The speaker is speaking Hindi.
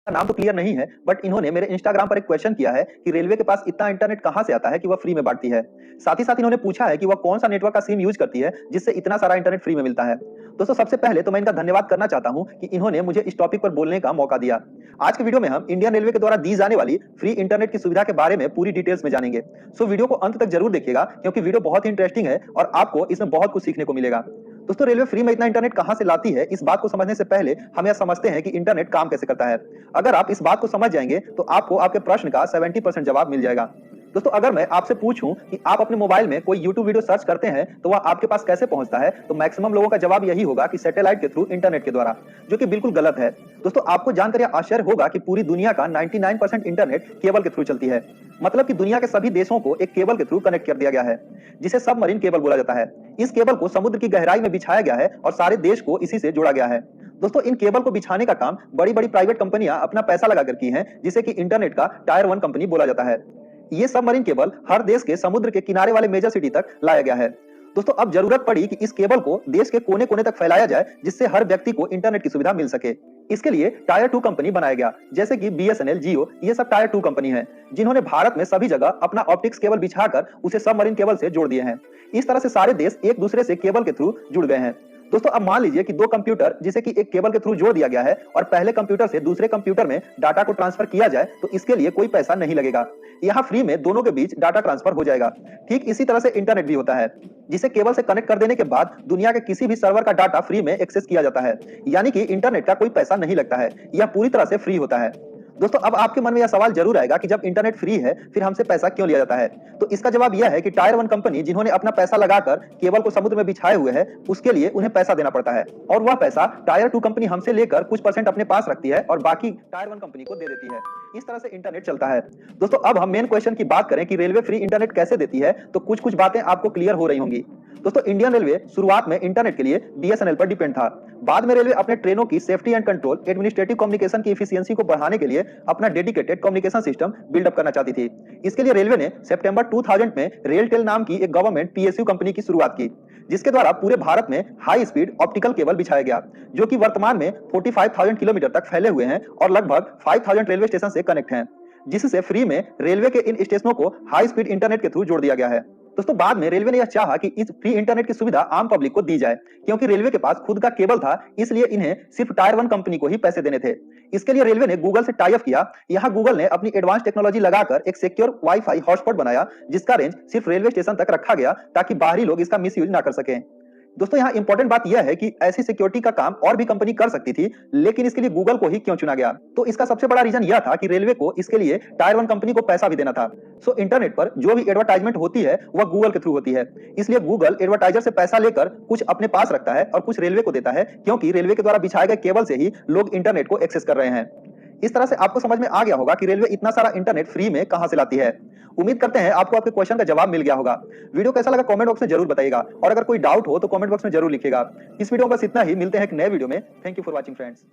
नाम तो क्लियर नहीं है, बट इन्होंने मेरे इंस्टाग्राम पर एक क्वेश्चन किया है कि रेलवे के पास इतना इंटरनेट कहां से आता है कि वह फ्री में बांटती है। साथ ही साथ इन्होंने पूछा है कि वह कौन सा नेटवर्क का सिम यूज करती है जिससे इतना सारा इंटरनेट फ्री में मिलता है। दोस्तों, सबसे पहले तो मैं इनका धन्यवाद करना चाहता हूं कि इन्होंने मुझे इस टॉपिक पर बोलने का मौका दिया। आज के वीडियो में हम इंडियन रेलवे के द्वारा दी जाने वाली फ्री इंटरनेट की सुविधा के बारे में पूरी डिटेल्स में जानेंगे। सो वीडियो को अंत तक जरूर देखिएगा, क्योंकि वीडियो बहुत ही इंटरेस्टिंग है और आपको इसमें बहुत कुछ सीखने को मिलेगा। दोस्तों, रेलवे फ्री में इतना इंटरनेट कहां से लाती है, इस बात को समझने से पहले हम यह समझते हैं कि इंटरनेट काम कैसे करता है। अगर आप इस बात को समझ जाएंगे तो आपको आपके प्रश्न का 70% जवाब मिल जाएगा। दोस्तों, अगर मैं आपसे पूछूं कि आप अपने मोबाइल में कोई YouTube वीडियो सर्च करते हैं तो वह आपके पास कैसे पहुंचता है, तो मैक्सिमम लोगों का जवाब यही होगा कि सैटेलाइट के थ्रू, इंटरनेट के द्वारा, जो कि बिल्कुल गलत है। दोस्तों, आपको जानकर यह आश्चर्य होगा कि पूरी दुनिया का 99% इंटरनेट केबल के थ्रू चलती है। मतलब कि दुनिया के सभी देशों को एक केबल के थ्रू कनेक्ट कर दिया गया है, जिसे सबमरीन केबल बोला जाता है। इस केबल को समुद्र की गहराई में बिछाया गया है और सारे देश को इसी से जोड़ा गया है। दोस्तों, इन केबल को बिछाने का काम बड़ी बड़ी प्राइवेट कंपनियां अपना पैसा लगाकर की हैं, जिसे कि इंटरनेट का टायर 1 कंपनी बोला जाता है। ये सबमरीन केबल हर देश के समुद्र के किनारे वाले मेजर सिटी तक लाया गया है। दोस्तों, अब जरूरत पड़ी कि इस केबल को देश के कोने कोने तक फैलाया जाए, जिससे हर व्यक्ति को इंटरनेट की सुविधा मिल सके। इसके लिए टायर 2 कंपनी बनाया गया, जैसे कि BSNL, जियो, ये सब टायर 2 कंपनी है, जिन्होंने भारत में सभी जगह अपना ऑप्टिक्स केबल बिछाकर उसे सबमरीन केबल से जोड़ दिए हैं। इस तरह से सारे देश एक दूसरे से केबल के थ्रू जुड़ गए हैं। दोस्तों, अब मान लीजिए कि दो कंप्यूटर जिसे कि एक केबल के थ्रू जोड़ दिया गया है और पहले कंप्यूटर से दूसरे कंप्यूटर में डाटा को ट्रांसफर किया जाए, तो इसके लिए कोई पैसा नहीं लगेगा। यहाँ फ्री में दोनों के बीच डाटा ट्रांसफर हो जाएगा। ठीक इसी तरह से इंटरनेट भी होता है, जिसे केबल से कनेक्ट कर देने के बाद दुनिया के किसी भी सर्वर का डाटा फ्री में एक्सेस किया जाता है। यानी कि इंटरनेट का कोई पैसा नहीं लगता है, यह पूरी तरह से फ्री होता है। दोस्तों, अब आपके मन में यह सवाल जरूर आएगा कि जब इंटरनेट फ्री है, फिर हमसे पैसा क्यों लिया जाता है। तो इसका जवाब यह है कि टायर 1 कंपनी, जिन्होंने अपना पैसा लगाकर केबल को समुद्र में बिछाए हुए है, उसके लिए उन्हें पैसा देना पड़ता है, और वह पैसा टायर 2 कंपनी हमसे लेकर कुछ % अपने पास रखती है और बाकी टायर 1 कंपनी को दे देती है। इस तरह से इंटरनेट चलता है। दोस्तों, अब हम मेन क्वेश्चन की बात करें कि रेलवे फ्री इंटरनेट कैसे देती है, तो कुछ कुछ बातें आपको क्लियर हो रही होंगी। दोस्तों, इंडियन रेलवे शुरुआत में इंटरनेट के लिए BSNL पर डिपेंड था। बाद में रेलवे अपने ट्रेनों की safety and control, administrative communication की एफिशिएंसी को बढ़ाने के लिए अपना डेडिकेटेड कम्युनिकेशन सिस्टम बिल्डअप करना चाहती थी। इसके लिए रेलवे ने सितंबर 2000 में रेलटेल नाम की एक गवर्नमेंट PSU कंपनी की शुरुआत की, जिसके द्वारा पूरे भारत में हाई स्पीड ऑप्टिकल केबल बिछाया गया, जो कि वर्तमान में 45,000 किलोमीटर तक फैले हुए हैं और लगभग 5,000 रेलवे स्टेशन से कनेक्ट हैं, जिससे फ्री में रेलवे के इन स्टेशनों को हाई स्पीड इंटरनेट के थ्रू जोड़ दिया गया है। दोस्तों, बाद में रेलवे ने यह चाहा कि इस फ्री इंटरनेट की सुविधा आम पब्लिक को दी जाए। क्योंकि रेलवे के पास खुद का केबल था, इसलिए इन्हें सिर्फ टायर 1 कंपनी को ही पैसे देने थे। इसके लिए रेलवे ने गूगल से टाई अप किया। यहाँ गूगल ने अपनी एडवांस टेक्नोलॉजी लगाकर एक सिक्योर वाईफाई हॉटस्पॉट बनाया, जिसका रेंज सिर्फ रेलवे स्टेशन तक रखा गया, ताकि बाहरी लोग इसका मिसयूज ना कर सकें। दोस्तों, यहाँ इंपॉर्टेंट बात यह है कि ऐसी सिक्योरिटी का काम और भी कंपनी कर सकती थी, लेकिन इसके लिए गूगल को ही क्यों चुना गया? तो इसका सबसे बड़ा रीजन यह था कि रेलवे को इसके लिए टायर 1 कंपनी को पैसा भी देना था। सो इंटरनेट पर जो भी एडवर्टाइजमेंट होती है वह गूगल के थ्रू होती है, इसलिए गूगल एडवर्टाइजर से पैसा लेकर कुछ अपने पास रखता है और कुछ रेलवे को देता है, क्योंकि रेलवे के द्वारा बिछाए गए केबल से ही लोग इंटरनेट को एक्सेस कर रहे हैं। इस तरह से आपको समझ में आ गया होगा कि रेलवे इतना सारा इंटरनेट फ्री में कहां से लाती है। उम्मीद करते हैं आपको आपके क्वेश्चन का जवाब मिल गया होगा। वीडियो कैसा लगा कमेंट बॉक्स में जरूर बताइएगा, और अगर कोई डाउट हो तो कमेंट बॉक्स में जरूर लिखिएगा। इस वीडियो में बस इतना ही, मिलते हैं एक नए वीडियो में। Thank you for watching friends.